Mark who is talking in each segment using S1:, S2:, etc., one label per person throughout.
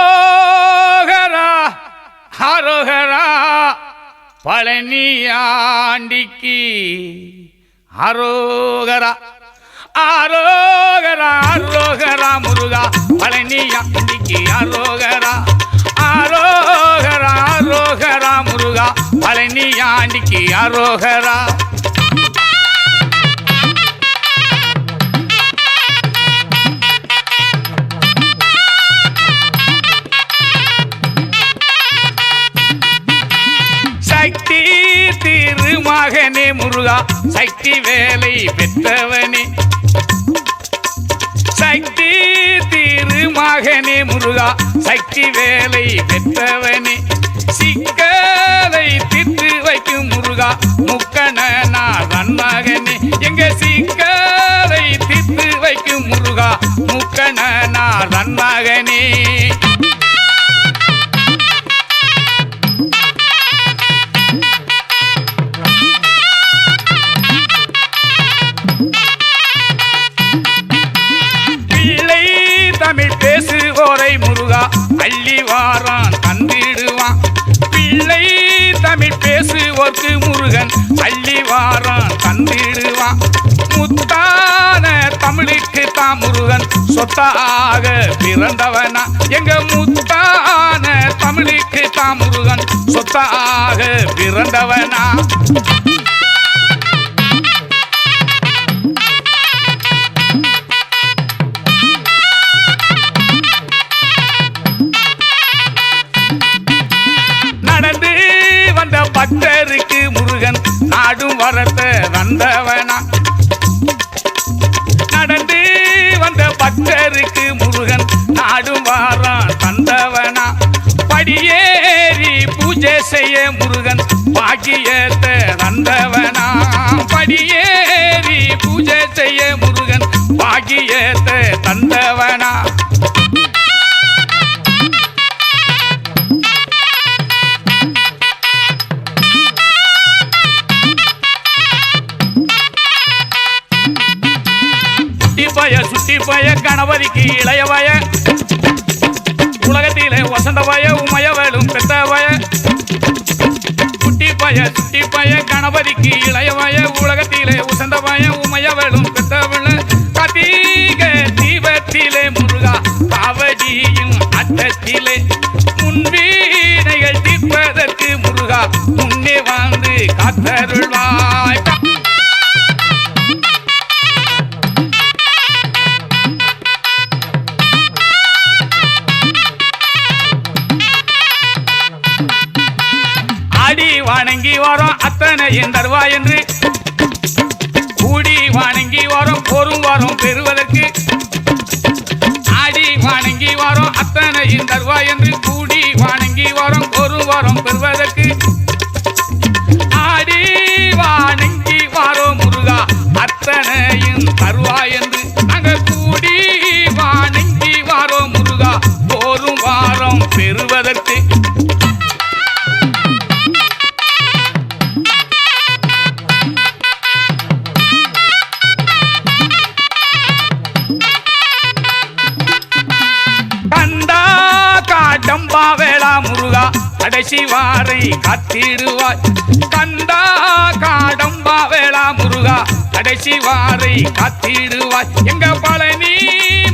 S1: ஆரோகரா ஆரோகரா பழனியாண்டிக்கு ஆரோகரா ஆரோகரா ஆரோகரா முருகா பழனியாண்டிக்கு ஆரோகரா ஆரோகரா ஆரோகரா முருகா பழனியாண்டிக்கு ஆரோகரா சக்தி திருமகனே முருகா சக்தி வேலை பெற்றவனே சக்தி திருமகனே முருகா சக்தி வேலை பெற்றவனே சிக்கலை திட்டு வைக்கும் முருகா முக்கணனார் மகனே எங்க சிக்கலை திட்டு வைக்கும் முருகா முக்கணனார் மகனே தமிழ் பேசுவோரை முருகா அள்ளி வாரான் தந்திடுவான் பிள்ளை தமிழ் பேசுவோர்க்கு முருகன் அள்ளி வாரான் தந்திடுவான் முத்தான தமிழுக்கு தான் முருகன் சொத்தாக பிறந்தவனா எங்க முத்தான தமிழுக்கு தான் முருகன் சொத்தாக பிறந்தவனா பக்தருக்கு முருகன் நாடும் வரத்த வந்தவனா நடந்து வந்த பக்தருக்கு முருகன் நாடும் வாரான் தந்தவனா படியேறி பூஜை செய்ய முருகன் பாக்கியத்தை தந்தவனா படியேறி பூஜை செய்ய முருகன் பாக்கியத்தை தந்தவனா சுட்டி பய கணபதிக்கு இளைய வய உலகத்திலே வசந்த வய உமைய வேலும் பெத்த வய சுட்டி பய கணபதிக்கு இளைய வய உலகத்திலே வசந்த வய உமைய வேலும் பெத்தவள கதீக தீபத்திலே முருகா காவடியும் அட்டத்திலே முன்வீனைகள் தீர்ப்பதற்கு முருகா முன்னே வாழ்ந்து காத்தருள்வாய் வணங்கி வரோம் அத்தனையும் தருவாய் என்று கூடி வணங்கி வரோம் பொறும் வரும் பெறுவதற்கு ஆடி வணங்கி வரோம் அத்தனையும் தருவாய் என்று கூடி வணங்கி வரோம் பொறும் வரும் பெறுவதற்கு ஆடி வணங்கி வரோம் முருகா அத்தனையும் தருவாய் என்று நாங்கள் கூடி வணங்கி வரோம் முருகா பொறும் வாரம் பெறுவதற்கு டம்பா வேளா முருகா கடைசி வாரை காத்திடுவாய் கந்தா காடம்பா வேளா முருகா கடைசி வாரை காத்திடுவாய் எங்க பழனி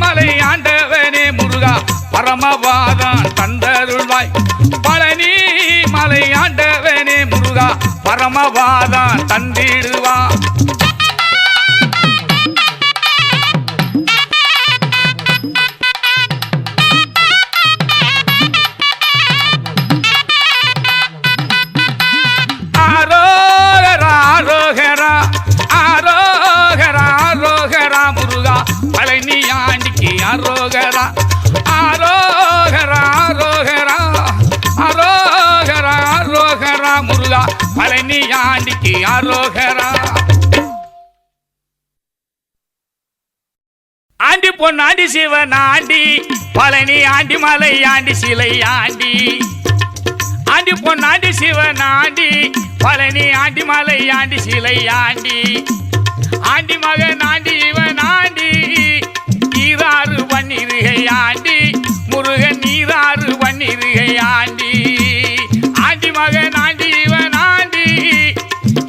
S1: மலை ஆண்டவனே முருகா பரமபாதான் தந்தருள்வாய் பழனி மலை ஆண்டவனே முருகா பரமபாதான் தந்திடுவா பழனியாண்டிக்கு ஆரோகரா ஆரோகரா ஆரோகரா ஆரோகரா ஆரோகரா முருகா பழனியாண்டிக்கு ஆரோகரா ஆண்டி பொன்னாண்டி சிவன் ஆண்டி பழனி ஆண்டி மலை ஆண்டி சிலை ஆண்டி ஆண்டி பொன்னாண்டி சிவன் ஆண்டி பழனி ஆண்டி மலை ஆண்டி சிலை ஆண்டி ஆண்டி மகன் ஆண்டி இவன் ஆண்டி ஈராறு பன்னிருகை ஆண்டி முருகன் நீராறு வன்னிருகை ஆண்டி ஆண்டி மகன் ஆண்டி இவன் ஆண்டி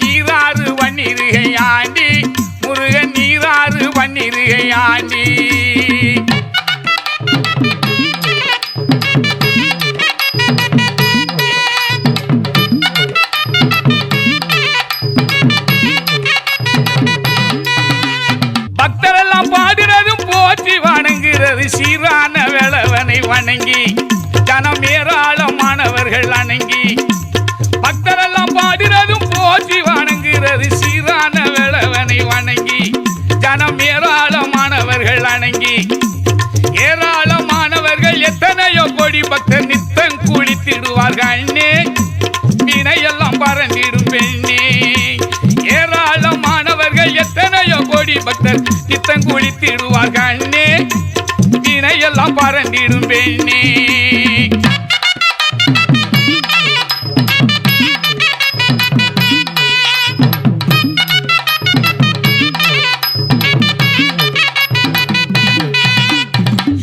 S1: ஈராறு வன்னிருகை ஆண்டி முருகன் நீராறு வன்னிருகை ஆண்டி பக்தரெல்லாம் பாடுறதும் போற்றி வணங்குறது சீரான வேளவனை வணங்கி ஜனம் ஏராளமானவர்கள் அணங்கி பக்தரெல்லாம் பாடுறதும் போற்றி வணங்குறது சீரான வேளவனை வணங்கி ஜனம் ஏராளமானவர்கள் அணங்கி ஏராளமானவர்கள் எத்தனையோ கோடி பக்தர் நித்தம் குளித்திடுவார்கள் அண்ணே வினையெல்லாம் பறந்திடும் பெண்ணே ஏராளமானவர்கள் எத்தனையோ கோடி பக்தர் நித்தம் குளித்திடுவார்கள் அண்ணே வினையெல்லாம் பறந்திடும் பெண்ணே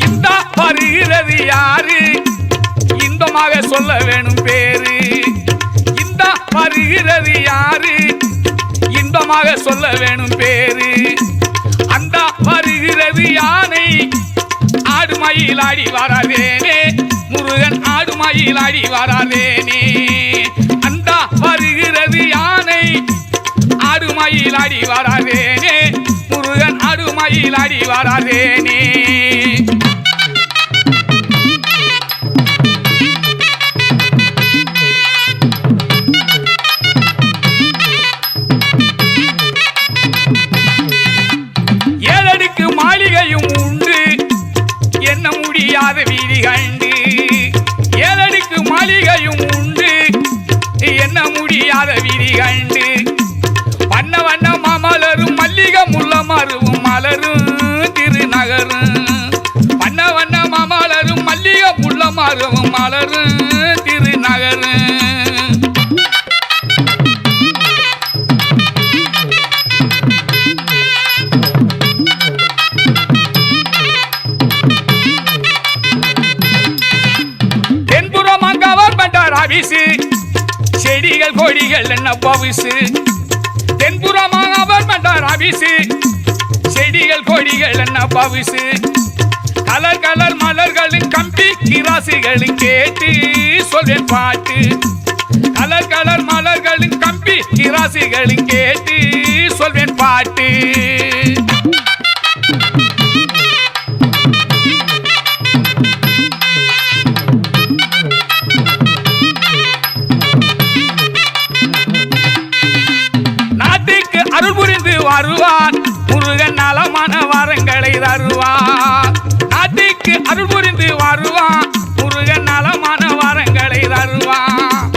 S1: இந்த வருகிறது யாரு இன்பமாக சொல்ல வேணும் பேரு இந்த வருகிறது யாரு இன்பமாக சொல்ல வேணும் பேரு அந்த வருகிறது யானை ஆடுமயில் ஆடி வராதேனே முருகன் ஆடுமயில் ஆடி வராதேனே அந்த வருகிறது யானை ஆடுமயில் ஆடி வராதேனே முருகன் ஆடுமயில் ஆடி வராதேனே ஏழடுக்கு மாளிகையும் உண்டு என்ன முடியாத வீதி கண்டு ஏழடுக்கு மாளிகையும் உண்டு என்ன முடியாத வீதி கண்டு வண்ண வண்ண மாமலரும் மல்லிகை முல்ல மருவும் மலரும் திருநகரும் வண்ண வண்ண மாமலரும் மல்லிகை முல்ல மருவும் மலரும் திருநகரும் செடிகள் கொடிகள் என்ன பவுசு தென்புறமாக அவர் பண்றார் ஆபீசு செடிகள் கொடிகள் என்ன பவுசு கலர் கலர் மலர்களின் கம்பி கிராசிகளின் கேட்டு சொல்வேன் பாட்டு கலர் கலர் மலர்களின் கம்பி கிராசிகளின் கேட்டு சொல்வேன் பாட்டு அருள் புரிந்து வருவான் முருகன் நலமான வரங்களை தருவான் நாட்டுக்கு அருள் புரிந்து வருவான் முருகன் நலமான வரங்களை தருவான்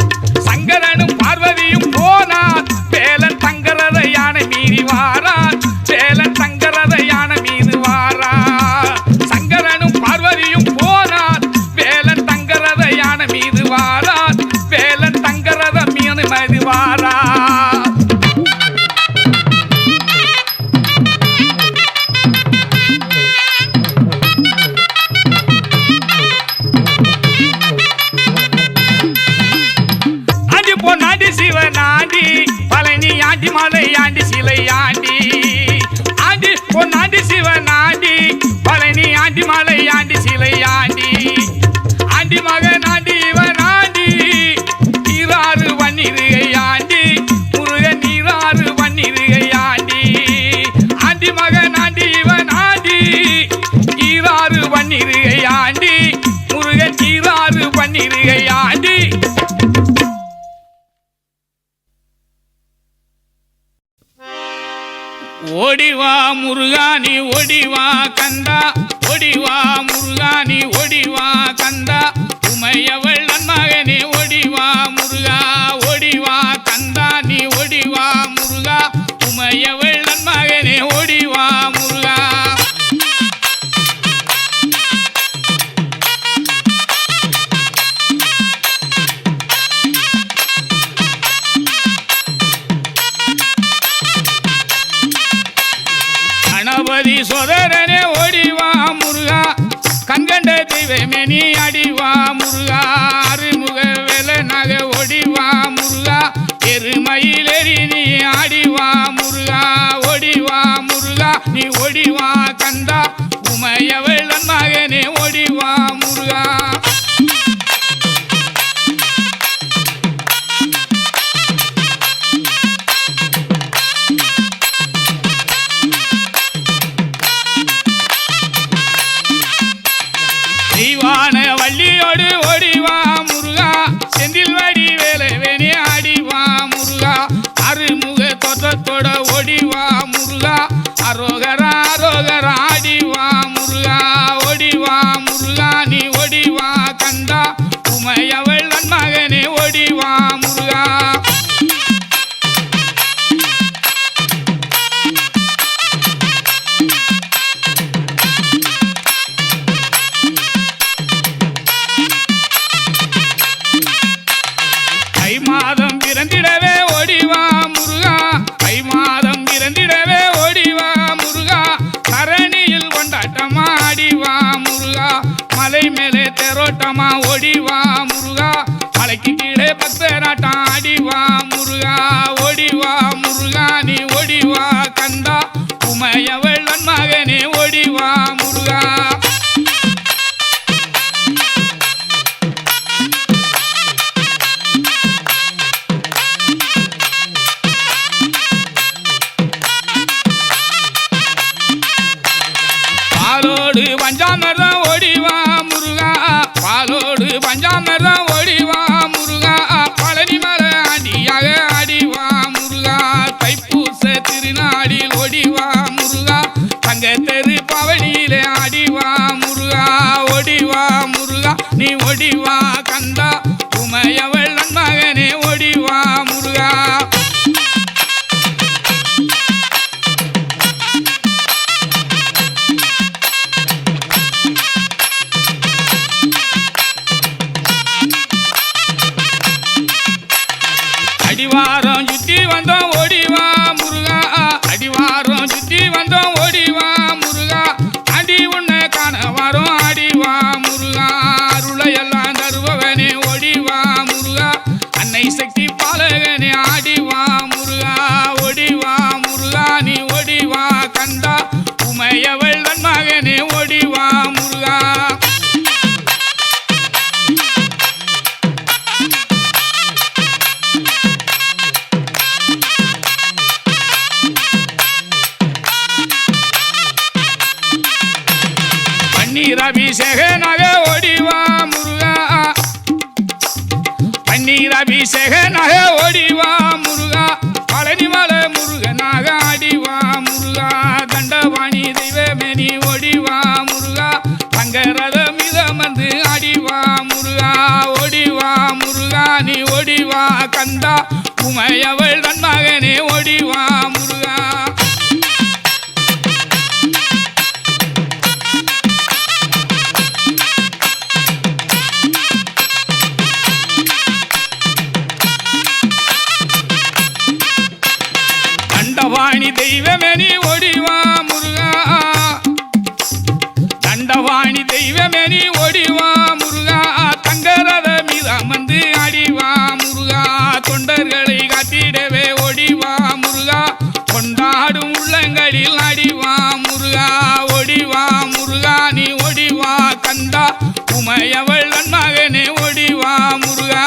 S1: சங்கரனும் பார்வதியும் போனான் வேலன் தங்கரத யானை மீறி வாரான் வேலன் தங்கரத யானை மீது வாரான் சங்கரனும் பார்வதியும் போனான் வேலன் தங்கரத யானை மீது வாரான் வேலன் தங்கரத மீது மீது வாரான் ஆண்டி மலை ஆண்டி சிலை ஆண்டி ஆண்டி பொன்னாண்டி சிவன் ஆண்டி பழனி ஆண்டி மலை ஆண்டி சிலை ஆண்டி ஆண்டி மகன் ஆண்டி இவன் ஆண்டி ஈராறு வன்னிருகை ஆண்டி முருகன் ஈராறு வன்னிருகை ஆண்டி ஆண்டி மகன் ஆண்டி இவன் ஆண்டி ஈராறு வன்னிருகை ஆண்டி முருகன் ஈராறு வன்னிருகை ஆண்டி ஓடிவா முருகானி ஓடிவா கந்தா ஓடிவா முருகானி ஓடிவா கந்தா உமையவள் நன்மகனே ஓடிவா முருகா ஓடிவா கந்தா நீ ஓடிவா முருகா உமையவள் நன்மகனே ஓடிவா முருகா கணபதி சோதரனே ஓடிவா முருகா கண்கண்ட தெய்வமே நீ அடிவா முருகா அருமுக வேலனாக ஓடிவா முருகா எருமயிலேறி நீ ஆடிவா முருகா ஓடிவா முருகா நீ ஓடிவா கந்தா உமையவள் மகனே ஓடிவா முருகா தெய்வான வள்ளியோடு ஓடிவா முருகா செந்தில் வடி வேலவேனே ஆடிவா முருகா அருமுக தோற்றத்தோட ஓடிவா முருகா அரோகரா அரோகரா ஆடிவா முருகா ஓடிவா முருகா நீ ஓடிவா கந்தா உமையவள் மகனே ஓடிவா முருகா மாதம் பிறந்திடவே ஓடிவா முருகா தை மாதம் பிறந்திடவே ஓடிவா முருகா தரணியில் கொண்டாட்டமா ஆடிவா முருகா மலை மேலே தேரோட்டமா ஓடிவா முருகா மலைக்கு கீழே பக்தராட்டம் ஆடிவா முருகா ஓடிவா முருகா நீ ஓடிவா கந்தா உமையவள் மகனே ஓடிவா முருகா பாலோடு பஞ்சாமிர்தம் ஓடிவா முருகா பாலோடு பஞ்சாமிர்தம் ஓடிவா முருகா பழனி மலை ஆண்டியாக ஆடிவா முருகா தைப்பூச திருநாடில் ஓடிவா முருகா தங்க தெரு பவனியிலே ஆடிவா முருகா ஓடிவா முருகா நீ ஓடிவா கந்தா உமையவள் மகனே ஓடிவா முருகா அடிவாரம் சுத்தி வந்தோம் ஓடிவா முருகா அடிவாரம் சுத்தி வந்தோம் ஓடிவா முருகா அடி உன்னை காண வரோம் ஆடிவா முருகா அருளையெல்லாம் தருபவனே ஓடிவா முருகா அன்னை சக்தி பாலகனே ஆடிவா முருகா ஓடிவா முருகா நீ ஓடிவா கந்தா உமையவள் மகனே ஓடிவா முருகா பன்னீர் அபிஷேகனாக ஓடிவா முருகா பன்னீர் அபிஷேகனாக ஓடிவா முருகா பழனி மலை முருகனாக ஆடிவா முருகா தண்டவாணி தெய்வமே நீ ஓடிவா முருகா தங்கரத மிதமந்து ஆடிவா முருகா ஓடிவா முருகா நீ ஓடிவா கந்தா உமையவள் மகனே ஓடிவா முருகா தண்டவாணி தெய்வமே நீ ஓடிவா முருகா தண்டவாணி தெய்வமே நீ ஓடிவா முருகா தங்கரத மீதமந்து ஆடிவா முருகா தொண்டர்களை காட்டிடவே ஓடிவா முருகா கொண்டாடும் உள்ளங்களில் ஆடிவா முருகா ஓடிவா முருகா நீ ஓடிவா கந்தா உமையவள் மகனே ஓடிவா முருகா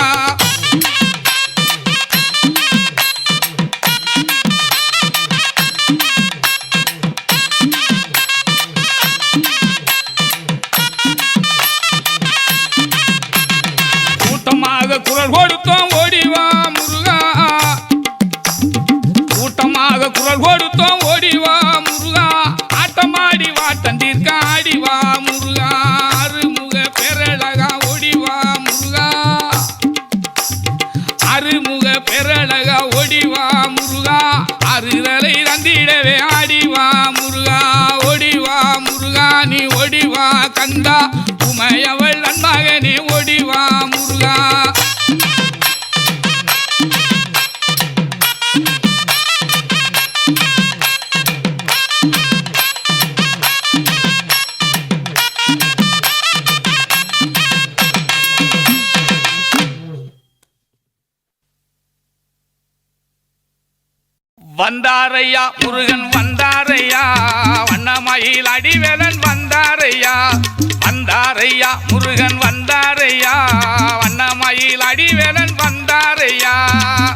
S1: வந்தாரையா முருகன் வந்தாரையா வண்ணமயில் அடிவேலன் வந்தாரையா வந்தாரையா முருகன் வந்தாரையா வண்ணமயில் அடிவேலன் வந்தாரையா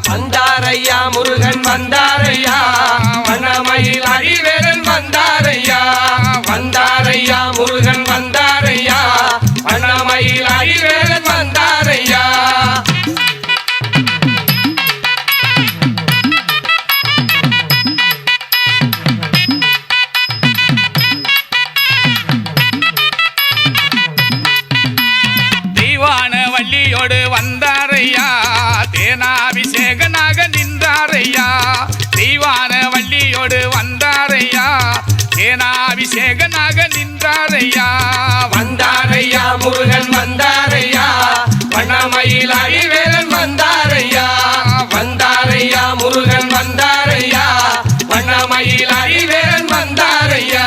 S2: வந்தாரையா முருகன் வந்தாரையா வண்ணமயில் அடிவேலன் வந்தாரையா வந்தாரையா முருகன் வந்தாரையா வண்ணமயில் அடிவேலன் வந்தாரையா
S1: வள்ளியோடு வந்தாரையா தேனாபிஷேகனாக நின்றாரையா தெய்வான வள்ளியோடு வந்தாரையா தேனாபிஷேகனாக நின்றாரையா
S2: வந்தாரையா முருகன் வந்தாரையா வண்ணமயில் அடிவேலன் வந்தாரையா வந்தாரையா முருகன் வந்தாரையா வண்ணமயில் அடிவேலன் வந்தாரையா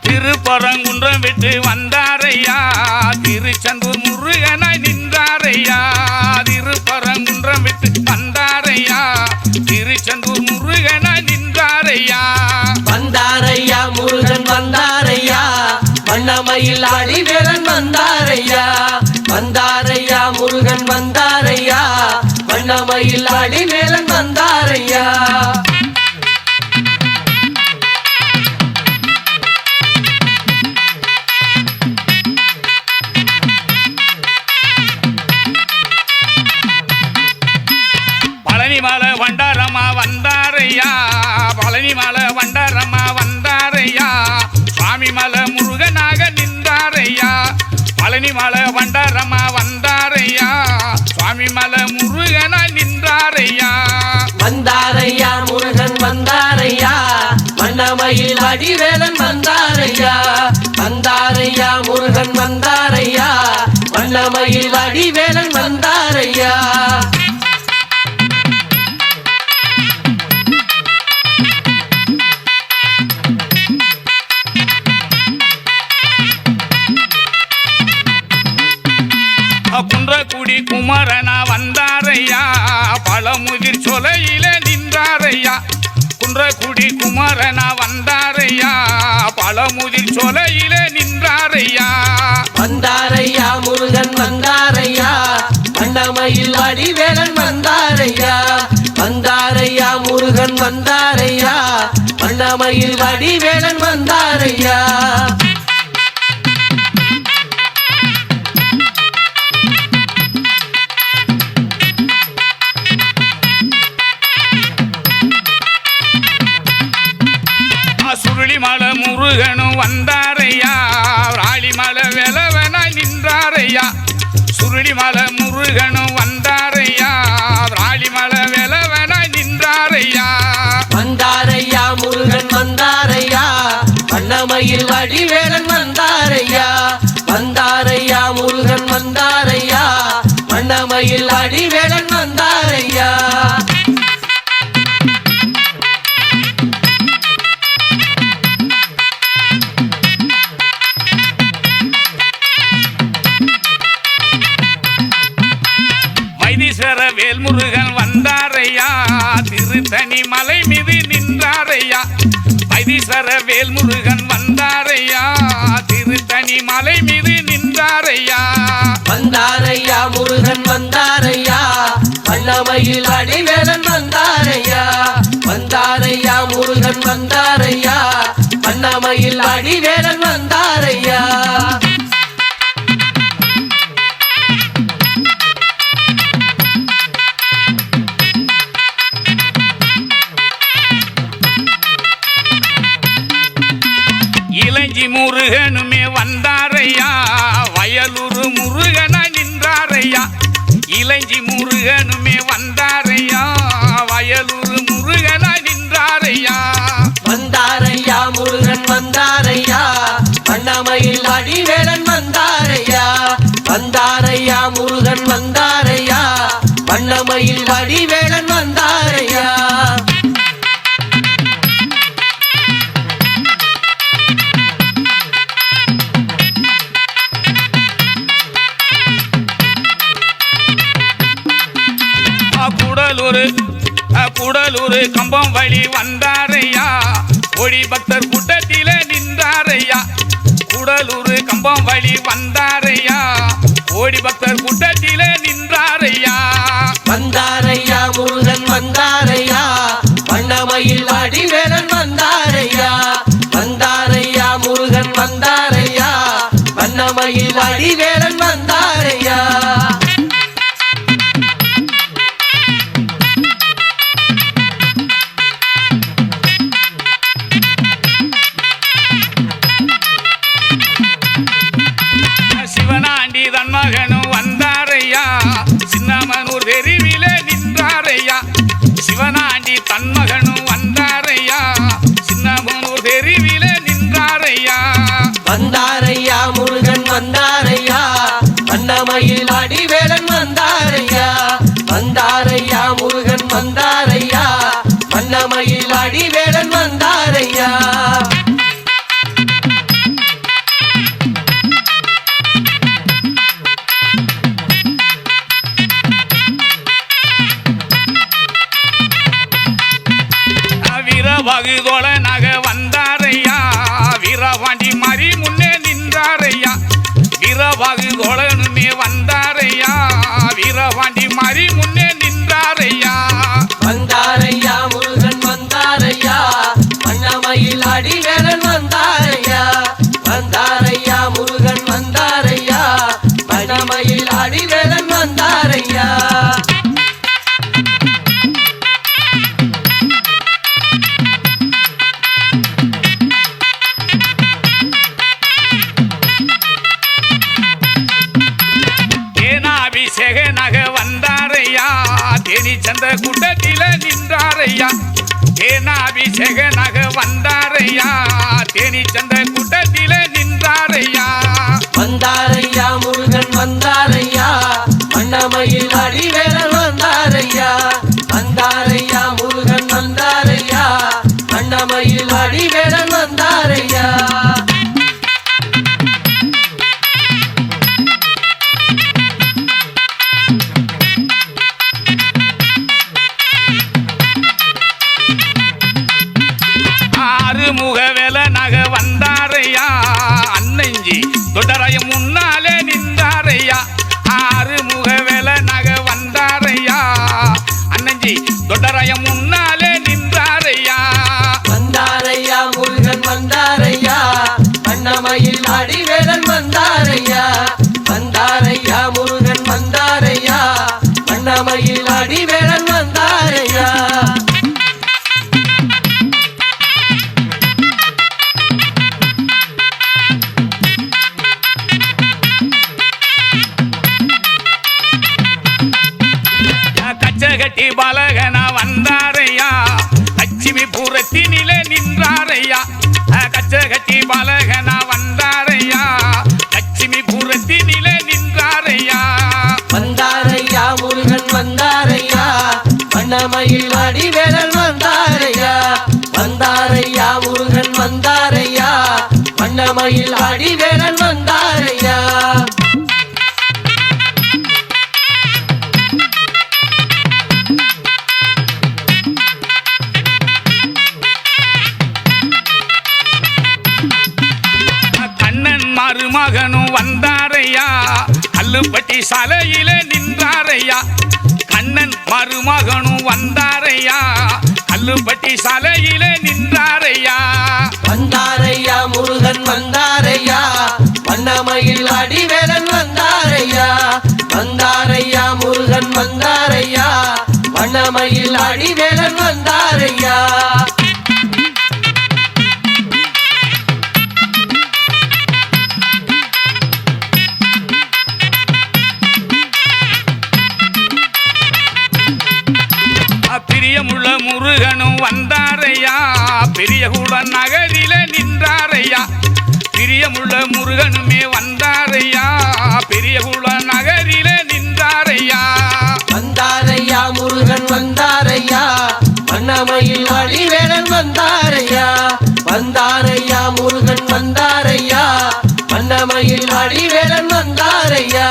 S1: திருப்பரங்குன்றம் விட்டு வந்தாரையா திருச்செந்தூர் முருகனாய் நின்றாரையா திருப்பரங்குன்றம் விட்டு வந்தாரையா திருச்செந்தூர் முருகனாய் நின்றாரையா
S2: வந்தாரையா முருகன் வந்தாரையா வண்ணமயில் அடிவேலன் வந்தாரையா வந்தாரையா முருகன் வந்தாரையா வண்ணமயில் அடிவேலன் வந்தாரையா
S1: பழனிமலை வண்டாரம்மா வந்தாரையா பழனிமலை வண்டாரம்மா வந்தாரையா சுவாமிமலை முருகனாக நின்றாரையா பழனிமலை வண்டாரம்மா வந்தாரையா சுவாமிமலை முருகனாய் நின்றாரையா
S2: வந்தாரையா முருகன் வந்தாரையா வண்ணமயில் அடிவேலன் வந்தாரையா வந்தாரையா முருகன் வந்தாரையா வண்ணமயில் அடிவேலன் வந்தாரையா
S1: குன்றக்குடி குமரனா வந்தாரையா பழமுதிர் சொலையில நின்றாரையா குன்றக்குடி குமரனா வந்தாரையா பழமுதிர் சொலையில நின்றாரையா
S2: வந்தாரையா முருகன் வந்தாரையா வண்ணமயில் அடிவேலன் வந்தாரையா வந்தாரையா முருகன் வந்தாரையா வண்ணமயில் அடிவேலன் வந்தாரையா
S1: சுருளிமலை முருகனும் வந்தாரையா ராளிமலை வெலவனாய் நின்றாரையா சுருளிமலை முருகனும் வந்தாரையா ராளிமலை வெலவனாய் நின்றாரையா
S2: வந்தாரையா முருகன் வந்தாரையா வண்ணமயில் அடிவேலன் வந்தாரையா வந்தாரையா முருகன் வந்தாரையா வண்ணமயில் அடிவேலன் வந்தாரையா
S1: வைத்தீஸ்வர வேல்முருகன் வந்தாரையா திருத்தணி மலை மீது நின்றாரையா வைத்தீஸ்வர வேல்முருகன் வந்தாரையா திருத்தணி மலை மீது நின்றாரையா
S2: வந்தாரையா முருகன் வந்தாரையா வண்ணமயில் அடிவேலன் வந்தாரையா வந்தாரையா முருகன் வந்தாரையா வண்ணமயில் அடிவேலன் வந்தாரையா
S1: இளஞ்சி முருகனுமே வந்தாரையா வயலூர் முருகனாய் நின்றாரையா இளஞ்சி முருகனுமே வந்தாரையா வயலூர் முருகனாய் நின்றாரையா
S2: வந்தாரையா முருகன் வந்தாரையா வண்ணமயில் அடிவேலன் வந்தாரையா வந்தாரையா முருகன் வந்தாரையா வண்ணமயில் அடிவேலன் வந்தாரையா
S1: கூடலூர் கம்பம் வழி வந்தாரையா கோடி பக்தர் கூட்டத்தில நின்றாரையா கூடலூர் கம்பம் வழி வந்தாரையா கோடி பக்தர் கூட்டத்தில நின்றாரையா
S2: வந்தாரையா முருகன் வந்தாரையா வண்ணமயில் அடிவேலன் வந்தாரையா வந்தாரையா முருகன் வந்தாரையா வண்ணமயில் அடிவேலன் வந்தாரையா
S1: சிவனாண்டி தன் மகனும் வந்தாரையா சின்னமனூர் தெருவிலே நின்றாரையா சிவனாண்டி தன் மகனும் வந்தாரையா சின்னமனூர் தெருவிலே நின்றாரையா
S2: வந்தாரையா முருகன் வந்தாரையா வண்ணமயில் அடிவேலன் வந்தாரையா வந்தாரையா முருகன் வந்தாரையா வண்ணமயில் அடிவேலன் வந்தாரையா
S1: வீரவாகுதோள நக வந்தாரையா வீரவாண்டி மாறி முன்னே நின்றாரையா வீரவாகுதோளனுமே வந்தாரையா வீரவாண்டி மாறி முன்னே நின்றாரையா
S2: வந்தாரையா முருகன் வந்தாரையா வண்ணமயில் அடிவேலன் வந்தாரையா வந்தாரையா முருகன் வந்தாரையா வண்ணமயில் அடிவேலன் வந்தாரையா
S1: அபிஷேக நக வந்தாரையா தேனி சந்த கூட்டத்தில நின்றாரையா தேனாபிஷேக நக வந்தாரையா தேனி சந்த கூட்டத்தில நின்றாரையா
S2: வந்தாரையா முருகன் வந்தாரையா வண்ணமயில் அடிவேலன் வந்தாரையா வந்தாரையா முருகன் வந்தாரையா வண்ணமயில் அடிவேலன் வந்தாரையா
S1: முகவேல நக வந்தாரையா அன்னஞ்சி தொடராயம் முன்னாலே நின்றாரையா ஆறு முகவேல நக வந்தாரையா அன்னஞ்சி தொடராயம் முன்னாலே நின்றாரையா
S2: வந்தாரையா முருகன் வந்தாரையா வண்ணமயில் அடிவேலன் வந்தாரையா வந்தாரையா முருகன் வந்தாரையா வண்ணமயில் அடிவேலன் வந்தாரையா
S1: கட்டி பாலகனா வந்தாரையா லட்சுமி பூரத்தினிலே நின்றாரையா கச்சகட்டி பாலகனா வந்தாரையா லட்சுமி பூரத்தினிலே நின்றாரையா
S2: வந்தாரையா முருகன் வந்தாரையா வண்ணமயில் அடிவேலன் வந்தாரையா வந்தாரையா முருகன் வந்தாரையா வண்ணமயில் அடிவேலன் வந்தாரையா
S1: மருமகனும் வந்தாரையா கல்லுப்பட்டி சாலையிலே நின்றாரையா கண்ணன் மருமகனும் வந்தாரையா கல்லுப்பட்டி சாலையிலே நின்றாரையா
S2: வந்தாரையா முருகன் வந்தாரையா வண்ணமயில் அடிவேலன் வந்தாரையா வந்தாரையா முருகன் வந்தாரையா வண்ணமயில் அடிவேலன் வந்தாரையா
S1: பிரியமுள்ள முருகனும் வந்தாரையா பெரியகுள நகரில நின்றாரையா பிரியமுள்ள முருகனுமே வந்தாரையா பெரியகுள நகரில நின்றாரையா
S2: வந்தாரையா முருகன் வந்தாரையா வண்ணமயில் அடிவேலன் வந்தாரையா வந்தாரையா முருகன் வந்தாரையா வண்ணமயில் அடிவேலன் வந்தாரையா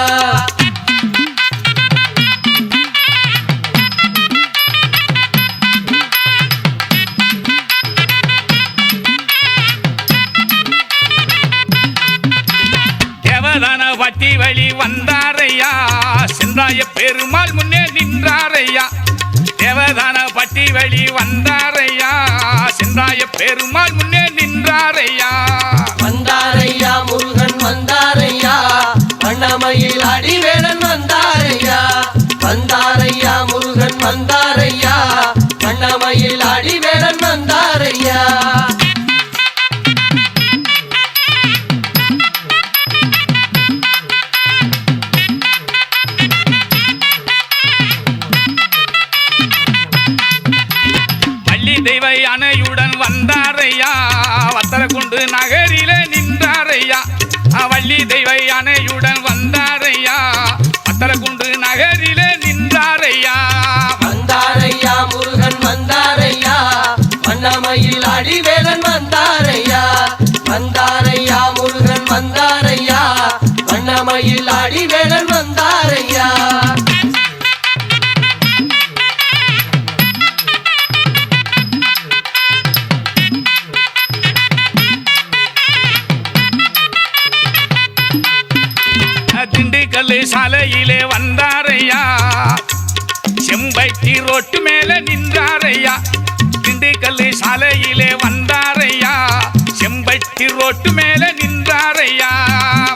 S1: சென்றாய பெருமாள் முன்னே நின்றாரையா தேவதான பட்டி வழி வந்தாரையா சென்றாய பெருமாள் முன்னே நின்றாரையா
S2: வந்தாரையா முருகன் வந்தாரையா வண்ணமயில் அடிவேலன் வந்தாரையா வந்தாரையா முருகன் வந்தாரையா வண்ணமயில் அடிவேலன் வந்தாரையா
S1: தெய்வ யானையுடன் வந்தாரையா வத்தலக்குண்டு நகரிலே நின்றாரையா வள்ளி தெய்வ யானையுடன் வந்தாரையா வத்தலக்குண்டு நகரிலே நின்றாரையா
S2: வந்தாரையா முருகன் வந்தாரையா வண்ணமயில் அடிவேலன் வந்தாரையா வந்தாரையா முருகன் வந்தாரையா வண்ணமயில் அடிவேலன் வந்தாரையா
S1: திண்டுக்கல் சாலையிலே வந்தாரையா செம்பட்டி ரோட்டு மேல நின்றாரையா திண்டுக்கல் சாலையிலே வந்தாரையா செம்பட்டி ரோட்டு மேல நின்றாரையா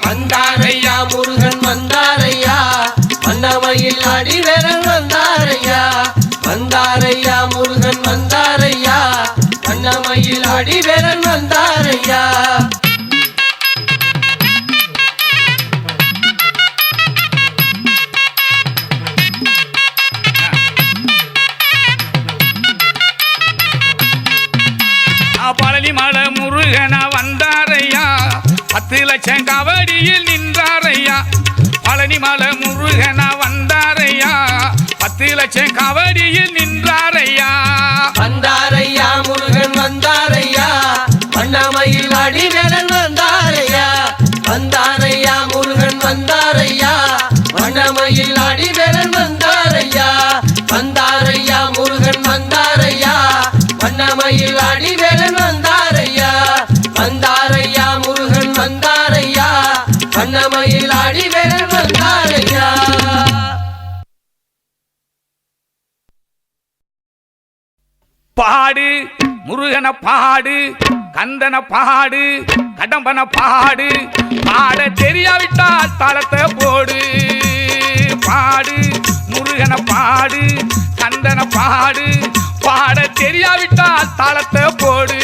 S2: வந்தாரையா முருகன் வந்தாரையா வண்ணமயில் அடிவேலன் வந்தாரையா வந்தாரையா முருகன் வந்தாரையா வண்ணமயில் அடிவேலன் வந்தாரையா
S1: பழனி மலை முருகனா வந்தாரையா 10 லட்சம் கவடியில் நின்றாரையா பழனி மலை முருகனா வந்தாரையா 10 லட்சம் கவடியில் நின்றாரையா
S2: வந்தாரையா முருகன் வந்தாரையா வண்ணமயில் அடிவேலன் வந்தாரையா வந்தாரையா முருகன் வந்தாரையா வண்ணமயில் அடிவேலன் வந்தாரையா வந்தாரையா முருகன் வந்தாரையா வண்ணமயில் அடிவேலன் வந்தாரையா வந்தாரையா முருகன் வந்தாரையா வண்ணமயில் அடிவேலன் வந்தாரையா
S1: பாடு முருகன பாடு கந்தன பாடு கடம்பன பாடு பாட தெரியாவிட்டால் தளத்தை போடு பாடு முருகன பாடு கந்தன பாடு பாட தெரியாவிட்டால் தளத்தை போடு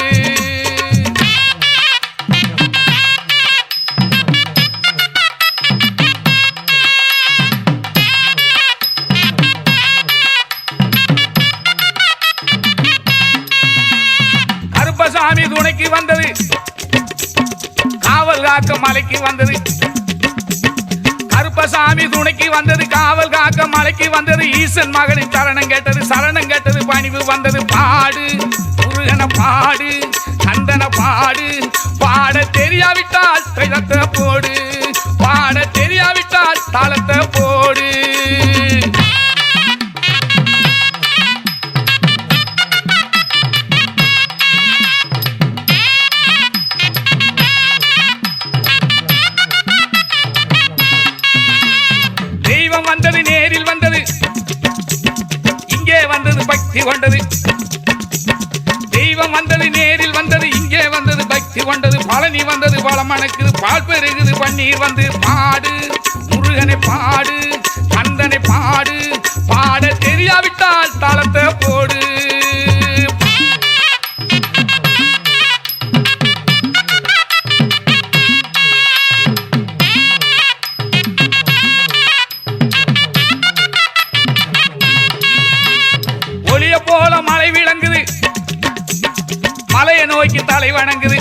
S1: கருப்பசாமி துணைக்கு வந்தது காவல் காக்க மலைக்கு வந்தது கருப்பசாமி துணைக்கு வந்தது காவல் காக்க மலைக்கு வந்தது ஈசன் மகனின் சரணம் கேட்டது பணிவு வந்தது பாடு முருகன பாடு கந்தன பாடு பாட தெரியாவிட்டால் தளத்தை போடு பாட தெரியாவிட்டால் தளத்தை போடு தெய்வம் வந்தது நேரில் வந்தது இங்கே வந்தது பக்தி கொண்டது தெய்வம் வந்தது நேரில் வந்தது இங்கே வந்தது பக்தி கொண்டது பழனி வந்தது பழமணக்குது பால் பெருகுது பன்னீர் வந்து பாடு முருகனை பாடு கந்தனை பாடு பாட தெரியாவிட்டால் தளத்தை போடு ஒளிய போல மலை விளங்குது மலையை நோக்கி தலை வணங்குது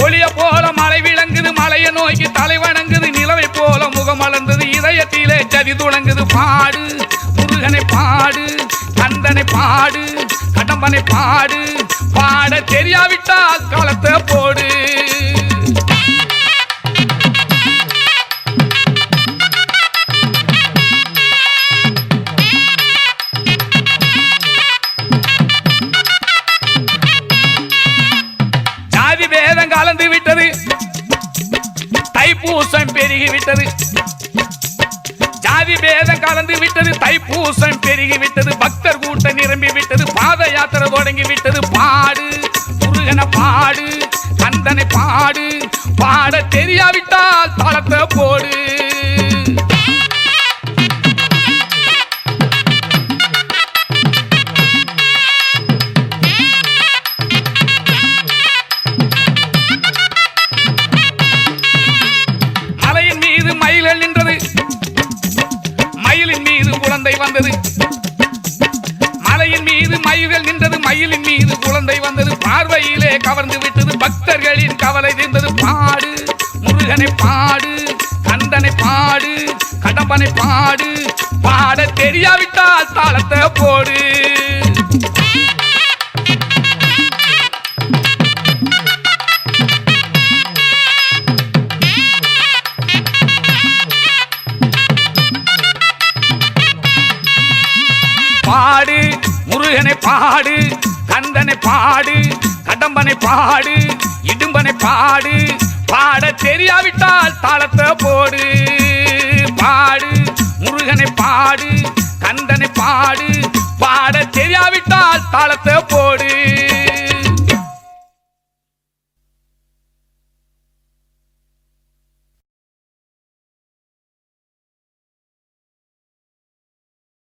S1: ஒளிய போல மலை விளங்குது மலையை நோக்கி தலை வணங்குது நிலவை போல முகம் மலர்ந்தது இதயத்திலே சதி துளங்குது பாடு முருகனை பாடு கந்தனை பாடு கடம்பனை பாடு பாட தெரியாவிட்டால் களத்தை போடு ஜாதி வேதம் கலந்து விட்டது தைப்பூசம் பெருகி விட்டது கலந்து விட்டது, தைப்பூசம் பெருகி விட்டது, பக்தர் கூட்டம் நிரம்பி விட்டது, பாத யாத்திரை தொடங்கி விட்டது. பாடு முருகனை பாடு, கந்தனை பாடு, பாட தெரியாவிட்டால் தாளத்தை போடு. மலையின் மீது மயில்கள் நின்றது, மயிலின் மீது குழந்தை வந்தது. மலையின் மீது மயில்கள் நின்றது, மயிலின் மீது குழந்தை வந்தது, பார்வையிலே கவர்ந்து விட்டது, பக்தர்களின் கவலை தீர்ந்தது. பாடு முருகனை பாடு, கந்தனை பாடு, கடம்பனை பாடு, பாட தெரியாவிட்டால் தாளத்தை போடு. பாடு முருகனை பாடு, கந்தனை பாடு, கடம்பனை பாடு, இடும்பனை பாடு, பாட தெரியாவிட்டால் தாளத்தை போடு. பாடு முருகனை பாடு, கந்தனை பாடு, பாட தெரியாவிட்டால் தாளத்தை போடு.